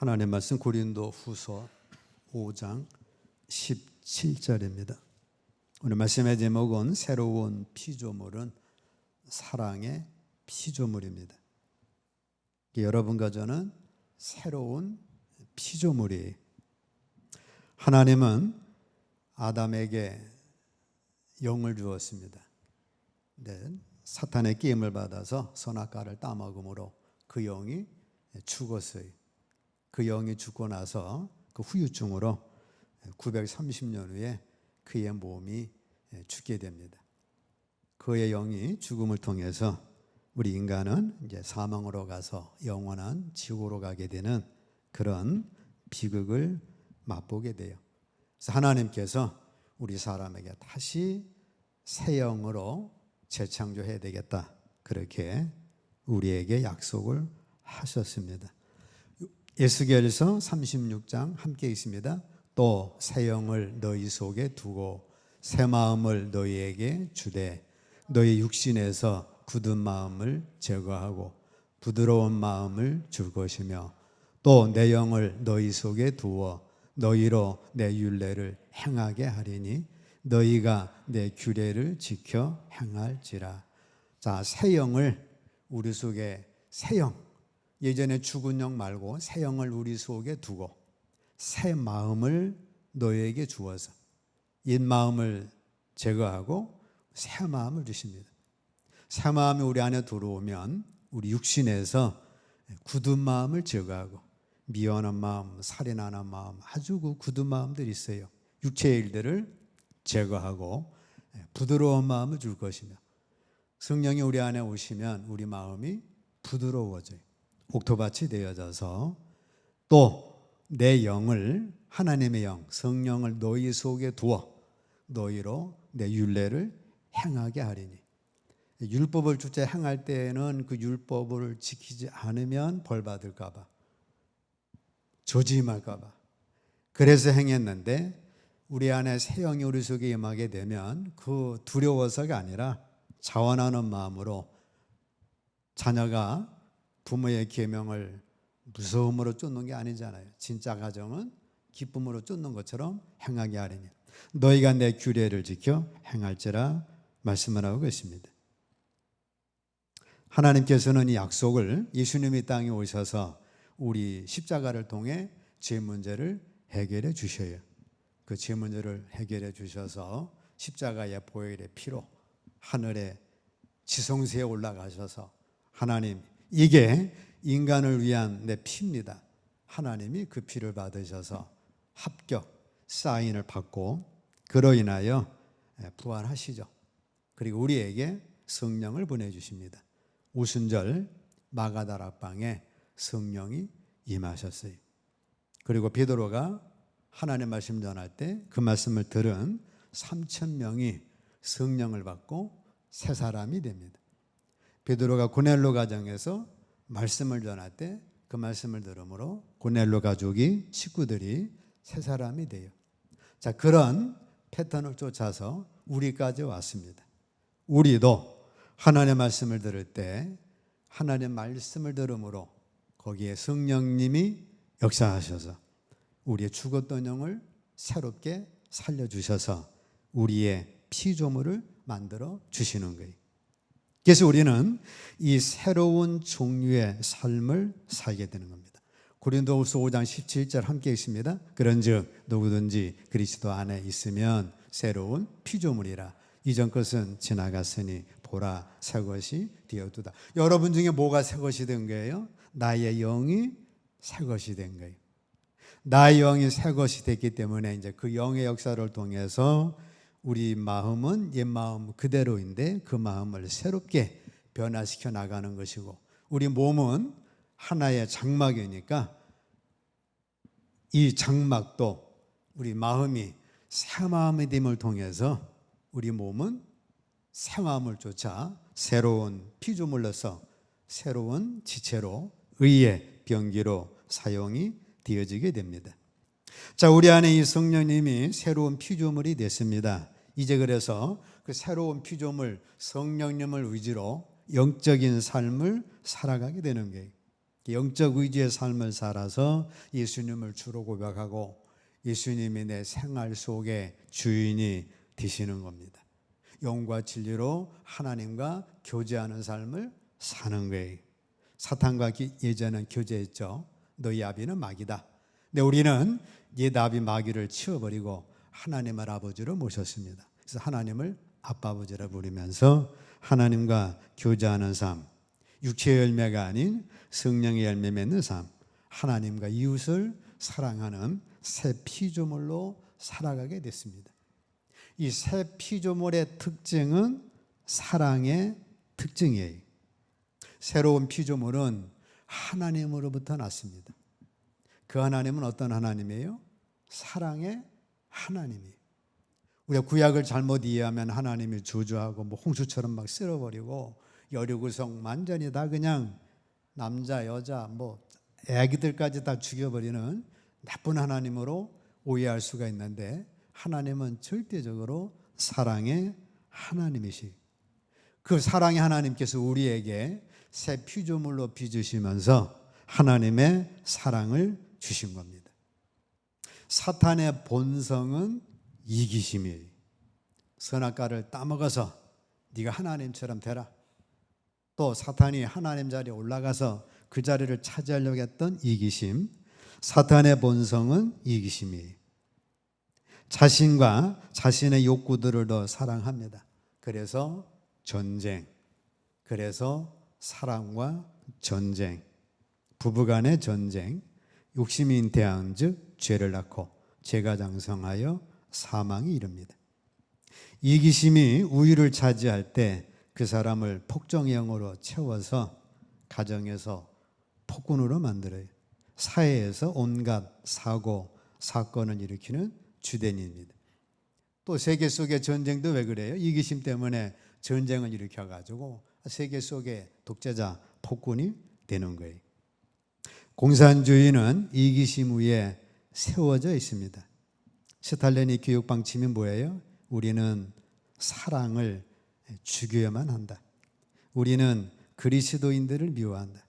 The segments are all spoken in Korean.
하나님 말씀 고린도후서 5장 17절입니다. 오늘 말씀의 제목은 새로운 피조물은 사랑의 피조물입니다. 여러분과 저는 새로운 피조물이, 하나님은 아담에게 영을 주었습니다. 사탄의 게임을 받아서 선악과를 따먹음으로 그 영이 죽었어요. 그 영이 죽고 나서 그 후유증으로 930년 후에 그의 몸이 죽게 됩니다. 그의 영이 죽음을 통해서 우리 인간은 이제 사망으로 가서 영원한 지옥으로 가게 되는 그런 비극을 맛보게 돼요. 그래서 하나님께서 우리 사람에게 다시 새 영으로 재창조해야 되겠다, 그렇게 우리에게 약속을 하셨습니다. 에스겔서 36장 함께 있습니다. 또 새 영을 너희 속에 두고 새 마음을 너희에게 주되 너희 육신에서 굳은 마음을 제거하고 부드러운 마음을 줄 것이며 또 내 영을 너희 속에 두어 너희로 내 율례를 행하게 하리니 너희가 내 규례를 지켜 행할지라. 자, 새 영을 우리 속에, 새 영, 예전에 죽은 영 말고 새 영을 우리 속에 두고 새 마음을 너희에게 주어서 옛 마음을 제거하고 새 마음을 주십니다. 새 마음이 우리 안에 들어오면 우리 육신에서 굳은 마음을 제거하고 미워하는 마음, 살인하는 마음, 아주 그 굳은 마음들이 있어요. 육체의 일들을 제거하고 부드러운 마음을 줄 것이며 성령이 우리 안에 오시면 우리 마음이 부드러워져요. 옥토밭이 되어져서 또 내 영을, 하나님의 영, 성령을 너희 속에 두어 너희로 내 율례를 행하게 하리니. 율법을 주체 행할 때에는 그 율법을 지키지 않으면 벌 받을까 봐, 조짐할까 봐 그래서 행했는데 우리 안에 새 영이 우리 속에 임하게 되면 그 두려워서가 아니라 자원하는 마음으로 자녀가 부모의 계명을 무서움으로 쫓는 게 아니잖아요. 진짜 가정은 기쁨으로 쫓는 것처럼 행하게 하리니 너희가 내 규례를 지켜 행할지라 말씀을 하고 있습니다. 하나님께서는 이 약속을 예수님이 땅에 오셔서 우리 십자가를 통해 죄 문제를 해결해 주셔요. 그 죄 문제를 해결해 주셔서 십자가의 보혈의 피로 하늘에 지성소에 올라가셔서 하나님, 이게 인간을 위한 내 피입니다. 하나님이 그 피를 받으셔서 합격 사인을 받고 그로 인하여 부활하시죠. 그리고 우리에게 성령을 보내주십니다. 오순절 마가다락방에 성령이 임하셨어요. 그리고 베드로가 하나님의 말씀 전할 때 그 말씀을 들은 3,000명이 성령을 받고 새 사람이 됩니다. 베드로가 고넬로 가정에서 말씀을 전할 때 그 말씀을 들음으로 고넬로 가족이, 식구들이 새 사람이 돼요. 자, 그런 패턴을 쫓아서 우리까지 왔습니다. 우리도 하나님의 말씀을 들을 때 하나님의 말씀을 들음으로 거기에 성령님이 역사하셔서 우리의 죽었던 영을 새롭게 살려주셔서 우리의 피조물을 만들어 주시는 거예요. 그래서 우리는 이 새로운 종류의 삶을 살게 되는 겁니다. 고린도후서 5장 17절 함께 있습니다. 그런즉 누구든지 그리스도 안에 있으면 새로운 피조물이라. 이전 것은 지나갔으니 보라 새 것이 되었도다. 여러분 중에 뭐가 새 것이 된 거예요? 나의 영이 새 것이 된 거예요. 나의 영이 새 것이 됐기 때문에 이제 그 영의 역사를 통해서 우리 마음은 옛 마음 그대로인데 그 마음을 새롭게 변화시켜 나가는 것이고, 우리 몸은 하나의 장막이니까 이 장막도 우리 마음이 새 마음의 됨을 통해서 우리 몸은 새 마음을 쫓아 새로운 피조물로서 새로운 지체로 의의 병기로 사용이 되어지게 됩니다. 자, 우리 안에 이 성령님이 새로운 피조물이 됐습니다. 이제 그래서 그 새로운 피조물 성령님을 의지로 영적인 삶을 살아가게 되는 거예요. 영적 의지의 삶을 살아서 예수님을 주로 고백하고 예수님이 내 생활 속에 주인이 되시는 겁니다. 영과 진리로 하나님과 교제하는 삶을 사는 거예요. 사탄과 예전엔 교제했죠. 너희 아비는 마귀다. 근데 우리는 옛 아비 마귀를 치워버리고 하나님을 아버지로 모셨습니다. 그래서 하나님을 아빠 아버지라 부르면서 하나님과 교제하는 삶, 육체의 열매가 아닌 성령의 열매 맺는 삶, 하나님과 이웃을 사랑하는 새 피조물로 살아가게 됐습니다. 이 새 피조물의 특징은 사랑의 특징이에요. 새로운 피조물은 하나님으로부터 났습니다. 그 하나님은 어떤 하나님이에요? 사랑의 하나님이에요. 우리가 구약을 잘못 이해하면 하나님이 저주하고 홍수처럼 막 쓸어버리고 여리고성 완전히 다 그냥 남자 여자 애기들까지 다 죽여버리는 나쁜 하나님으로 오해할 수가 있는데, 하나님은 절대적으로 사랑의 하나님이시. 그 사랑의 하나님께서 우리에게 새 피조물로 빚으시면서 하나님의 사랑을 주신 겁니다. 사탄의 본성은 이기심이에요. 선악과를 따먹어서 네가 하나님처럼 되라. 또 사탄이 하나님 자리에 올라가서 그 자리를 차지하려고 했던 이기심. 사탄의 본성은 이기심이에요. 자신과 자신의 욕구들을 더 사랑합니다. 그래서 전쟁, 그래서 사랑과 전쟁, 부부간의 전쟁, 욕심이 잉태한 즉 죄를 낳고 죄가 장성하여 사망이 이릅니다. 이기심이 우위를 차지할 때 그 사람을 폭정의 영으로 채워서 가정에서 폭군으로 만들어요. 사회에서 온갖 사고, 사건을 일으키는 주된입니다. 또 세계 속의 전쟁도 왜 그래요? 이기심 때문에 전쟁을 일으켜가지고 세계 속의 독재자, 폭군이 되는 거예요. 공산주의는 이기심 위에 세워져 있습니다. 스탈린의 교육 방침이 뭐예요? 우리는 사랑을 죽여야만 한다. 우리는 그리스도인들을 미워한다.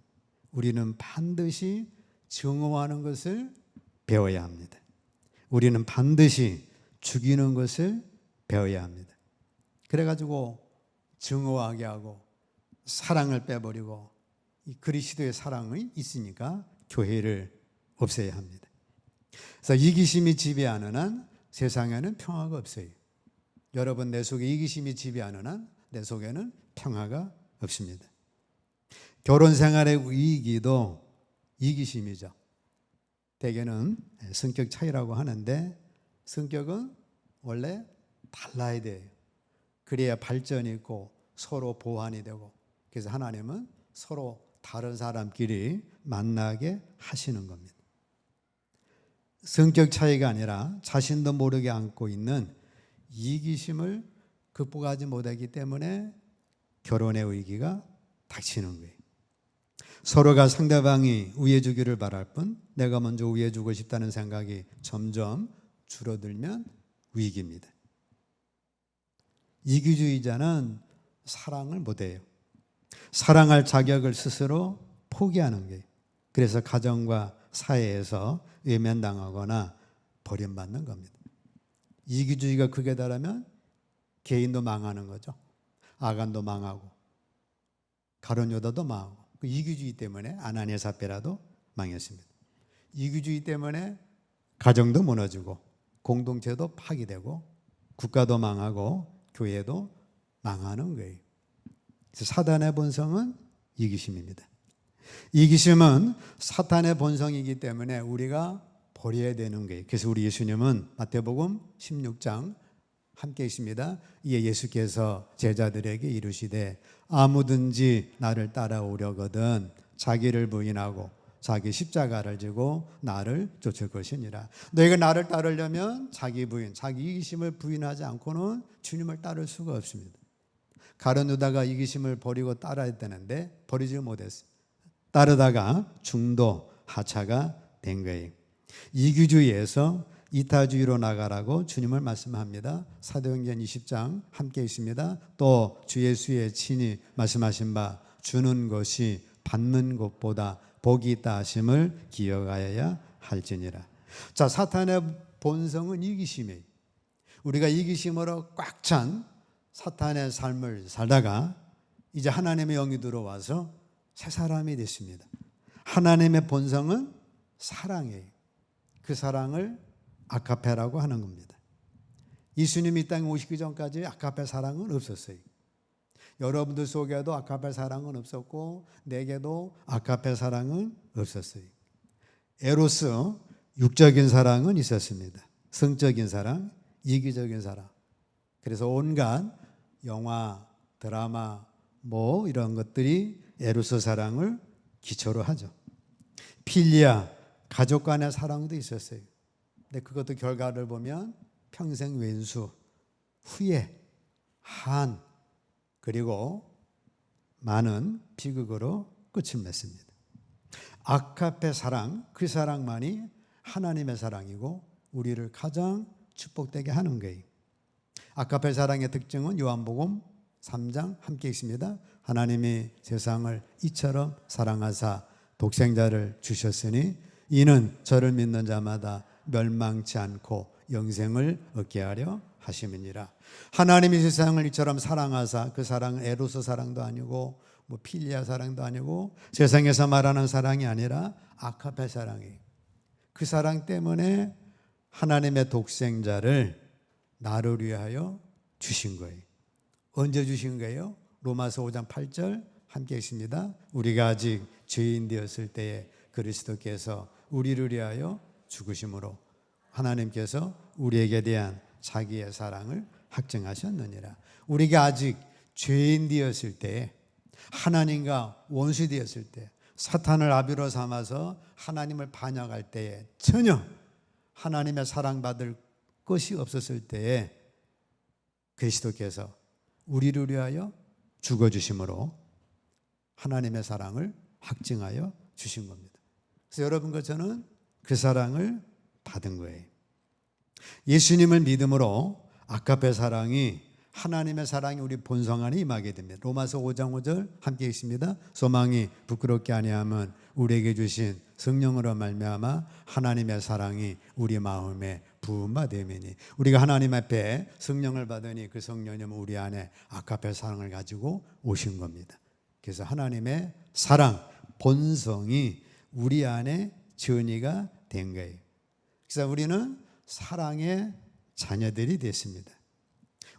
우리는 반드시 증오하는 것을 배워야 합니다. 우리는 반드시 죽이는 것을 배워야 합니다. 그래가지고 증오하게 하고 사랑을 빼버리고 이 그리스도의 사랑이 있으니까 교회를 없애야 합니다. 그래서 이기심이 지배하는 한 세상에는 평화가 없어요. 여러분, 내 속에 이기심이 지배하는 한 내 속에는 평화가 없습니다. 결혼 생활의 위기도 이기심이죠. 대개는 성격 차이라고 하는데 성격은 원래 달라야 돼요. 그래야 발전이 있고 서로 보완이 되고, 그래서 하나님은 서로 다른 사람끼리 만나게 하시는 겁니다. 성격 차이가 아니라 자신도 모르게 안고 있는 이기심을 극복하지 못하기 때문에 결혼의 위기가 닥치는 거예요. 서로가 상대방이 우애주기를 바랄 뿐 내가 먼저 우애주고 싶다는 생각이 점점 줄어들면 위기입니다. 이기주의자는 사랑을 못해요. 사랑할 자격을 스스로 포기하는 거예요. 그래서 가정과 사회에서 외면당하거나 버림받는 겁니다. 이기주의가 극에 달하면 개인도 망하는 거죠. 아간도 망하고 가룟 유다도 망하고, 그 이기주의 때문에 아나니아 삽비라도 망했습니다. 이기주의 때문에 가정도 무너지고 공동체도 파괴되고 국가도 망하고 교회도 망하는 거예요. 그래서 사단의 본성은 이기심입니다. 이기심은 사탄의 본성이기 때문에 우리가 버려야 되는 거예요. 그래서 우리 예수님은 마태복음 16장 함께 있습니다. 이에 예수께서 제자들에게 이르시되 아무든지 나를 따라오려거든 자기를 부인하고 자기 십자가를 지고 나를 쫓을 것이니라. 너희가 나를 따르려면 자기 부인, 자기 이기심을 부인하지 않고는 주님을 따를 수가 없습니다. 가룟 유다가 이기심을 버리고 따라야 되는데 버리지 못했어요. 따르다가 중도 하차가 된 거예요. 이기주의에서 이타주의로 나가라고 주님을 말씀합니다. 사도행전 20장 함께 있습니다. 또 주 예수의 친히 말씀하신 바 주는 것이 받는 것보다 복이 있다 하심을 기억하여야 할지니라. 자, 사탄의 본성은 이기심이에요. 우리가 이기심으로 꽉 찬 사탄의 삶을 살다가 이제 하나님의 영이 들어와서 새 사람이 됐습니다. 하나님의 본성은 사랑이에요. 그 사랑을 아가페라고 하는 겁니다. 예수님이 이 땅에 오시기 전까지 아가페 사랑은 없었어요. 여러분들 속에도 아가페 사랑은 없었고 내게도 아가페 사랑은 없었어요. 에로스, 육적인 사랑은 있었습니다. 성적인 사랑, 이기적인 사랑. 그래서 온갖 영화, 드라마 뭐 이런 것들이 에로스 사랑을 기초로 하죠. 필리아, 가족 간의 사랑도 있었어요. 근데 그것도 결과를 보면 평생 왼수, 후회, 한, 그리고 많은 비극으로 끝을 맺습니다. 아가페 사랑, 그 사랑만이 하나님의 사랑이고 우리를 가장 축복되게 하는 거예요. 아가페 사랑의 특징은 요한복음 3장 함께 있습니다. 하나님이 세상을 이처럼 사랑하사 독생자를 주셨으니 이는 저를 믿는 자마다 멸망치 않고 영생을 얻게 하려 하심이니라. 하나님이 세상을 이처럼 사랑하사, 그 사랑은 에로스 사랑도 아니고 뭐 필리아 사랑도 아니고 세상에서 말하는 사랑이 아니라 아가페 사랑이에요. 그 사랑 때문에 하나님의 독생자를 나를 위하여 주신 거예요. 언제 주신 거예요? 로마서 5장 8절 함께 있습니다. 우리가 아직 죄인 되었을 때에 그리스도께서 우리를 위하여 죽으심으로 하나님께서 우리에게 대한 자기의 사랑을 확증하셨느니라. 우리가 아직 죄인 되었을 때에, 하나님과 원수 되었을 때, 사탄을 아비로 삼아서 하나님을 반역할 때에, 전혀 하나님의 사랑받을 것이 없었을 때에 그리스도께서 우리를 위하여 죽어주심으로 하나님의 사랑을 확증하여 주신 겁니다. 그래서 여러분과 저는 그 사랑을 받은 거예요. 예수님을 믿음으로 아가페 사랑이, 하나님의 사랑이 우리 본성 안에 임하게 됩니다. 로마서 5장 5절 함께 있습니다. 소망이 부끄럽게 아니함은 우리에게 주신 성령으로 말미암아 하나님의 사랑이 우리 마음에 부음받음이니, 우리가 하나님 앞에 성령을 받으니 그 성령님은 우리 안에 아가페 사랑을 가지고 오신 겁니다. 그래서 하나님의 사랑, 본성이 우리 안에 전이가 된 거예요. 그래서 우리는 사랑의 자녀들이 됐습니다.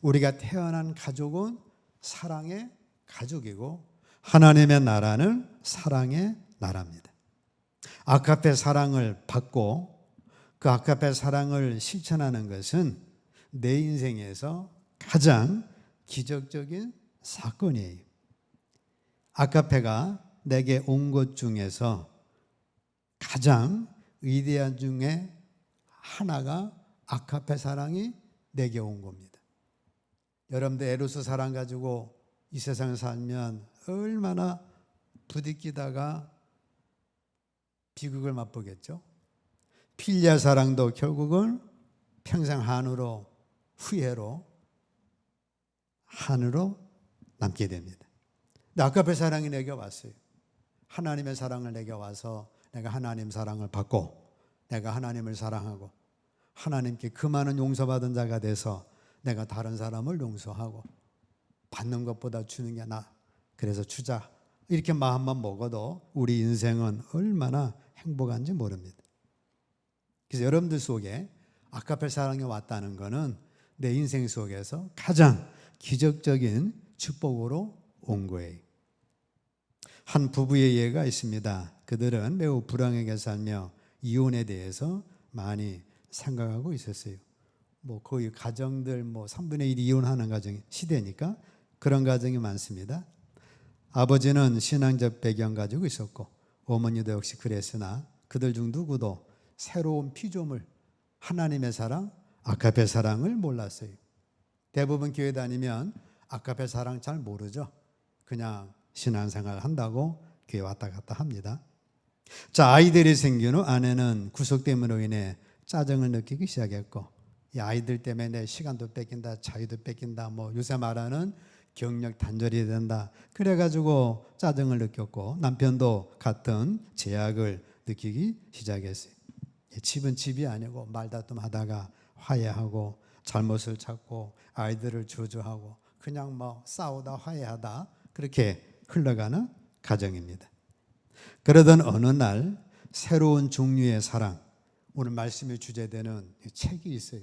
우리가 태어난 가족은 사랑의 가족이고 하나님의 나라는 사랑의 나라입니다. 아가페 사랑을 받고 그 아가페 사랑을 실천하는 것은 내 인생에서 가장 기적적인 사건이에요. 아가페가 내게 온 것 중에서 가장 위대한 중에 하나가 아가페 사랑이 내게 온 겁니다. 여러분들 에로스 사랑 가지고 이 세상을 살면 얼마나 부딪히다가 비극을 맛보겠죠. 필리아 사랑도 결국은 평생 한으로, 후회로, 한으로 남게 됩니다. 근데 아가페 사랑이 내게 왔어요. 하나님의 사랑을 내게 와서 내가 하나님 사랑을 받고 내가 하나님을 사랑하고 하나님께 그 많은 용서받은 자가 돼서 내가 다른 사람을 용서하고 받는 것보다 주는 게 나아. 그래서 주자. 이렇게 마음만 먹어도 우리 인생은 얼마나 행복한지 모릅니다. 그래서 여러분들 속에 아가페 사랑이 왔다는 것은 내 인생 속에서 가장 기적적인 축복으로 온 거예요. 한 부부의 예가 있습니다. 그들은 매우 불행하게 살며 이혼에 대해서 많이 생각하고 있었어요. 뭐 거의 가정들 3분의 1 이혼하는 가정이 시대니까 그런 가정이 많습니다. 아버지는 신앙적 배경 가지고 있었고 어머니도 역시 그랬으나 그들 중 누구도 새로운 피조물, 하나님의 사랑, 아가페 사랑을 몰랐어요. 대부분 교회 다니면 아가페 사랑 잘 모르죠. 그냥 신앙생활 한다고 교회 왔다 갔다 합니다. 자, 아이들이 생긴 후 아내는 구속됨으로 인해 짜증을 느끼기 시작했고, 이 아이들 때문에 내 시간도 뺏긴다, 자유도 뺏긴다, 요새 말하는 경력 단절이 된다. 그래가지고 짜증을 느꼈고 남편도 같은 제약을 느끼기 시작했어요. 집은 집이 아니고 말다툼하다가 화해하고 잘못을 찾고 아이들을 저주하고 그냥 뭐 싸우다 화해하다 그렇게 흘러가는 가정입니다. 그러던 어느 날 새로운 종류의 사랑, 오늘 말씀의 주제되는 책이 있어요.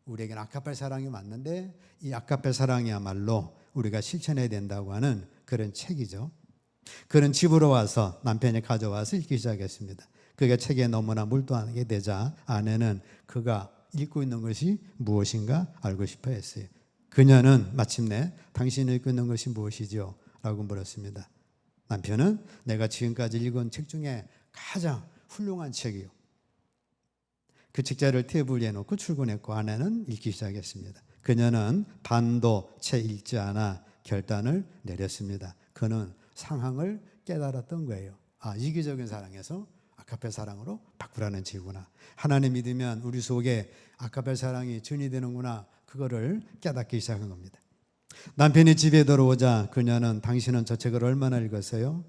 우리에게는 아가페 사랑이 맞는데 이 아가페 사랑이야말로 우리가 실천해야 된다고 하는 그런 책이죠. 그런 집으로 와서 남편이 가져와서 읽기 시작했습니다. 그가 책에 너무나 몰두하게 되자 아내는 그가 읽고 있는 것이 무엇인가 알고 싶어 했어요. 그녀는 마침내 당신이 읽고 있는 것이 무엇이죠? 라고 물었습니다. 남편은 내가 지금까지 읽은 책 중에 가장 훌륭한 책이요. 그 책자를 테이블 위에 놓고 출근했고 아내는 읽기 시작했습니다. 그녀는 반도 채 읽지 않아 결단을 내렸습니다. 그는 상황을 깨달았던 거예요. 이기적인 사랑에서 아가페 사랑으로 바꾸라는 지구나. 하나님 믿으면 우리 속에 아가페 사랑이 전이되는구나. 그거를 깨닫기 시작한 겁니다. 남편이 집에 들어오자 그녀는 당신은 저 책을 얼마나 읽었어요?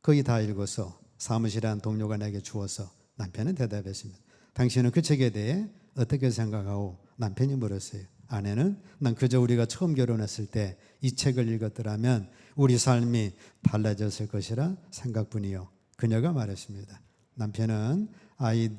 거의 다 읽어서 사무실에 한 동료가 내게 주어서 남편은 대답했습니다. 당신은 그 책에 대해 어떻게 생각하고? 남편이 물었어요. 아내는 난 그저 우리가 처음 결혼했을 때 이 책을 읽었더라면 우리 삶이 달라졌을 것이라 생각뿐이요. 그녀가 말했습니다. 남편은 아이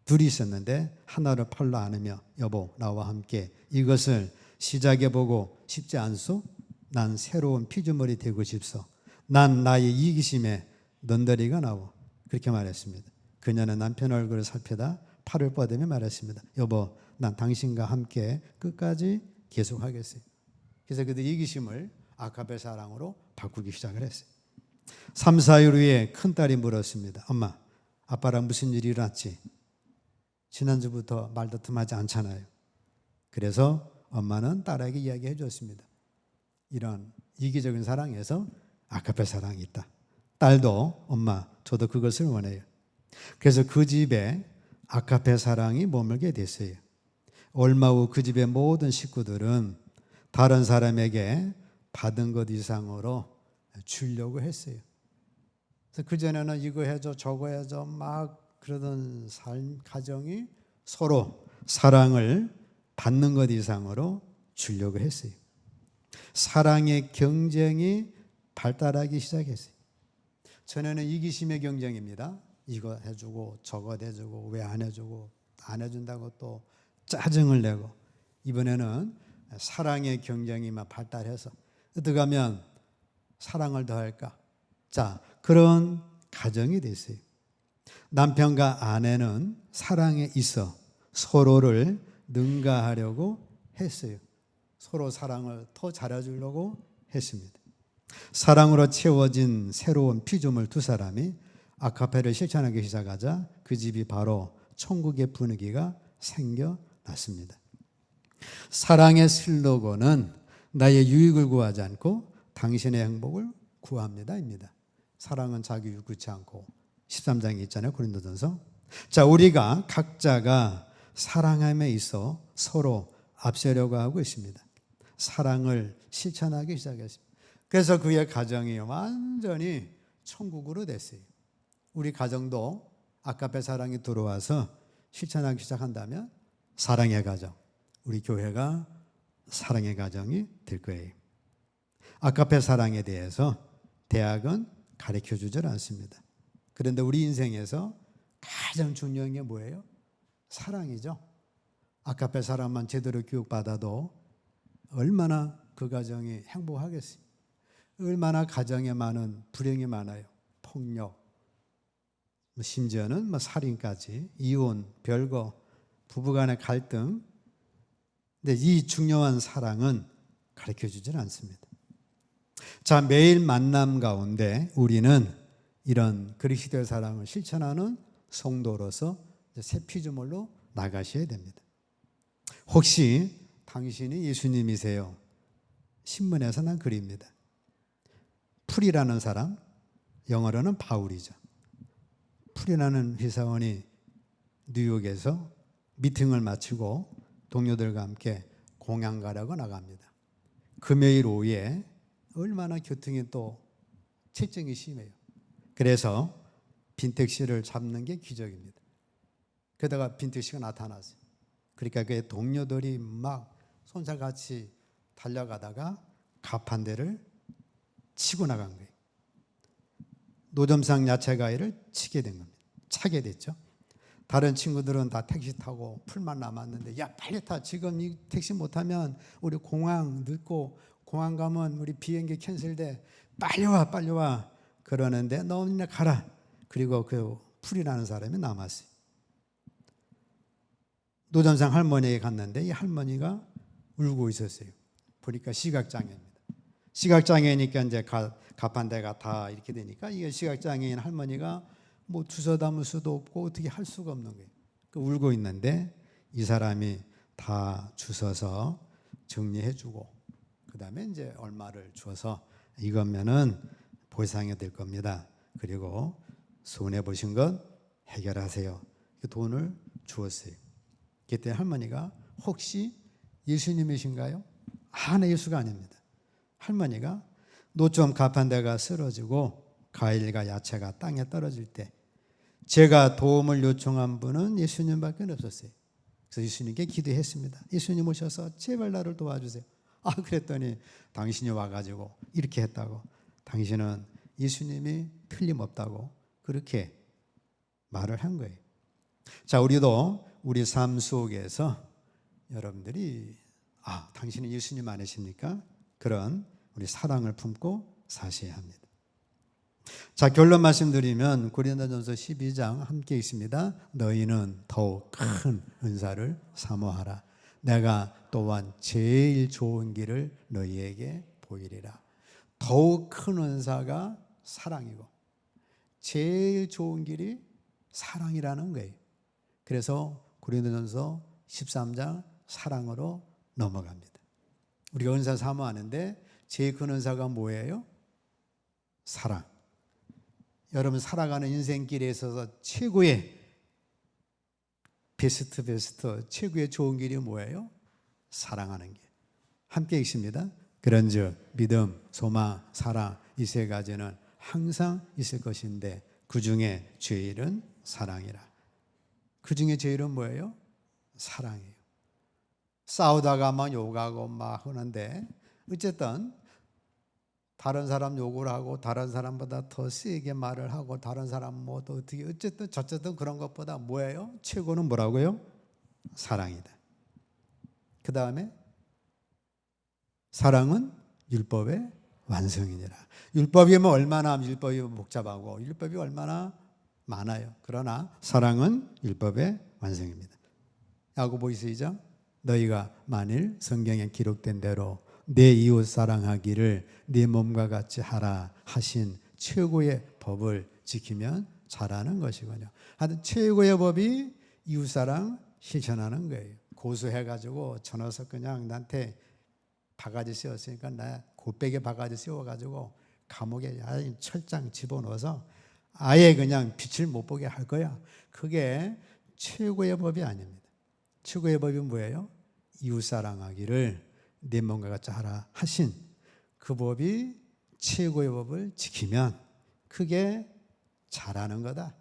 둘이 있었는데 하나를 팔로 안으며 여보 나와 함께 이것을 시작해보고 싶지 않소? 난 새로운 피조물이 되고 싶소. 난 나의 이기심에 넌더리가 나오. 그렇게 말했습니다. 그녀는 남편 얼굴을 살피다 팔을 뻗으며 말했습니다. 여보 난 당신과 함께 끝까지 계속하겠어요. 그래서 그들 이기심을 아가페 사랑으로 바꾸기 시작을 했어요. 3, 4일 후에 큰딸이 물었습니다. 엄마 아빠랑 무슨 일이 일어났지? 지난주부터 말다툼하지 않잖아요. 그래서 엄마는 딸에게 이야기해 줬습니다. 이런 이기적인 사랑에서 아가페 사랑이 있다. 딸도 엄마 저도 그것을 원해요. 그래서 그 집에 아가페 사랑이 머물게 됐어요. 얼마 후 그 집의 모든 식구들은 다른 사람에게 받은 것 이상으로 주려고 했어요. 그래서 그전에는 이거 해줘 저거 해줘 막 그러던 삶 가정이 서로 사랑을 받는 것 이상으로 주려고 했어요. 사랑의 경쟁이 발달하기 시작했어요. 전에는 이기심의 경쟁입니다. 이거 해주고 저거 해주고 왜 안 해주고 안 해준다고 또 짜증을 내고 이번에는 사랑의 경쟁이 막 발달해서 어떻게 하면 사랑을 더할까? 자, 그런 가정이 됐어요. 남편과 아내는 사랑에 있어 서로를 능가하려고 했어요. 서로 사랑을 더 잘해주려고 했습니다. 사랑으로 채워진 새로운 피조물 두 사람이 아가페를 실천하기 시작하자 그 집이 바로 천국의 분위기가 생겨났습니다. 사랑의 슬로건은 나의 유익을 구하지 않고 당신의 행복을 구합니다입니다. 사랑은 자기 유익 구치 않고 13장에 있잖아요. 고린도전서. 자, 우리가 각자가 사랑함에 있어 서로 앞서려고 하고 있습니다. 사랑을 실천하기 시작했습니다. 그래서 그의 가정이 완전히 천국으로 됐어요. 우리 가정도 아가페 사랑이 들어와서 실천하기 시작한다면 사랑의 가정, 우리 교회가 사랑의 가정이 될 거예요. 아가페 사랑에 대해서 대학은 가르쳐주질 않습니다. 그런데 우리 인생에서 가장 중요한 게 뭐예요? 사랑이죠. 아가페 사랑만 제대로 교육받아도 얼마나 그 가정이 행복하겠어요. 얼마나 가정에 많은 불행이 많아요. 폭력, 심지어는 살인까지, 이혼, 별거, 부부간의 갈등. 근데 이 중요한 사랑은 가르쳐주질 않습니다. 자, 매일 만남 가운데 우리는 이런 그리스도의 사랑을 실천하는 성도로서 새 피조물로 나가셔야 됩니다. 혹시 당신이 예수님이세요? 신문에서 난 글입니다. 풀이라는 사람, 영어로는 바울이죠. 풀이라는 회사원이 뉴욕에서 미팅을 마치고 동료들과 함께 공양 가려고 나갑니다. 금요일 오후에 얼마나 교통이 또 체증이 심해요. 그래서 빈택시를 잡는 게 기적입니다. 그러다가 빈택시가 나타났어요. 그러니까 그 동료들이 막 손살같이 달려가다가 가판대를 치고 나간 거예요. 노점상 야채가위를 치게 된 겁니다. 차게 됐죠. 다른 친구들은 다 택시 타고 풀만 남았는데, 야 빨리 타. 지금 이 택시 못 타면 우리 공항 늦고, 공항 가면 우리 비행기 캔슬돼. 빨리 와 빨리 와. 그러는데 너네 가라. 그리고 그 풀이 나는 사람이 남았어요. 노점상 할머니에게 갔는데 이 할머니가 울고 있었어요. 보니까 시각장애입니다. 시각장애니까 이제 가판대가 다 이렇게 되니까 이게 시각장애인 할머니가 뭐 주워 담을 수도 없고 어떻게 할 수가 없는 거예요. 울고 있는데 이 사람이 다 주워서 정리해주고, 그 다음에 이제 얼마를 줘서 이거면은 보상이 될 겁니다. 그리고 손해 보신 것 해결하세요. 그 돈을 주었어요. 그때 할머니가 혹시 예수님이신가요? 네, 예수가 아닙니다. 할머니가 노점 가판대가 쓰러지고 과일과 야채가 땅에 떨어질 때 제가 도움을 요청한 분은 예수님밖에 없었어요. 그래서 예수님께 기도했습니다. 예수님 오셔서 제발 나를 도와주세요. 그랬더니 당신이 와가지고 이렇게 했다고, 당신은 예수님이 틀림없다고 그렇게 말을 한 거예요. 자, 우리도 우리 삶 속에서 여러분들이 당신은 예수님 아니십니까? 그런 우리 사랑을 품고 사셔야 합니다. 자, 결론 말씀드리면 고린도전서 12장 함께 있습니다. 너희는 더욱 큰 은사를 사모하라. 내가 또한 제일 좋은 길을 너희에게 보이리라. 더욱 큰 은사가 사랑이고 제일 좋은 길이 사랑이라는 거예요. 그래서 고린도전서 13장 사랑으로 넘어갑니다. 우리가 은사 사모하는데 제일 큰 은사가 뭐예요? 사랑. 여러분 살아가는 인생길에 있어서 최고의 베스트 최고의 좋은 길이 뭐예요? 사랑하는 길. 함께 있습니다. 그런즉 믿음, 소망, 사랑 이 세 가지는 항상 있을 것인데 그 중에 제일은 사랑이라. 그 중에 제일은 뭐예요? 사랑이에요. 싸우다가 막 욕하고 막 하는데 어쨌든 다른 사람 욕을 하고 다른 사람보다 더 세게 말을 하고 다른 사람 뭐 또 어떻게 어쨌든 저쨌든 그런 것보다 뭐예요? 최고는 뭐라고요? 사랑이다. 그 다음에 사랑은 율법의 완성이니라. 율법이면 얼마나 율법이 복잡하고 율법이 얼마나 많아요. 그러나 사랑은 율법의 완성입니다. 야고보 2장 너희가 만일 성경에 기록된 대로 내 이웃 사랑하기를 네 몸과 같이 하라 하신 최고의 법을 지키면 잘하는 것이군요. 하여튼 최고의 법이 이웃 사랑 실천하는 거예요. 고소해가지고 전화서 그냥 나한테 바가지 씌웠으니까 나 골백에 바가지 씌워가지고 감옥에 철장 집어넣어서 아예 그냥 빛을 못 보게 할 거야. 그게 최고의 법이 아닙니다. 최고의 법이 뭐예요? 이웃 사랑하기를 내 몸과 같이 하라 하신 그 법이 최고의 법을 지키면 그게 잘하는 거다.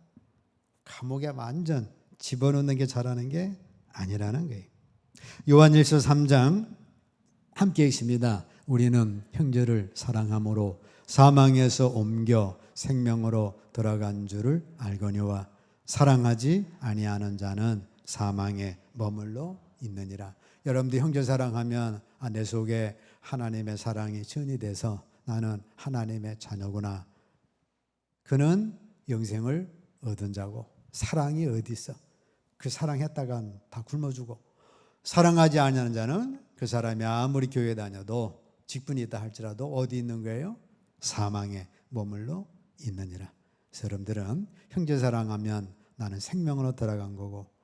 감옥에 완전 집어넣는 게 잘하는 게 아니라는 거예요. 요한일서 3장 함께 있습니다. 우리는 형제를 사랑함으로 사망에서 옮겨 생명으로 들어간 줄을 알거니와 사랑하지 아니하는 자는 사망에 머물러 있느니라. 여러분들 형제 사랑하면 내 속에 하나님의 사랑이 전이돼서 나는 하나님의 자녀구나. 그는 영생을 얻은 자고 사랑이 어디 있어? 그 사랑했다간 다 굶어 죽어. 사랑하지 않는 자는 그 사람이 아무리 교회 다녀도 직분이 있다 할지라도 어디 있는 거예요? 사망에 머물러 있느니라. 그래서 여러분들은 형제 사랑하면 나는 생명으로 들어간 거고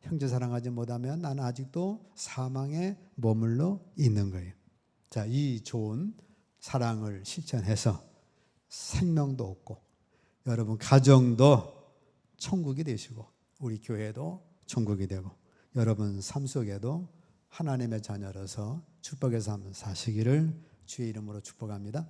형제 사랑하지 못하면 나는 아직도 사망에 머물러 있는 거예요. 자, 이 좋은 사랑을 실천해서 생명도 얻고 여러분 가정도 천국이 되시고 우리 교회도 천국이 되고 여러분 삶 속에도 하나님의 자녀로서 축복의 삶 사시기를 주의 이름으로 축복합니다.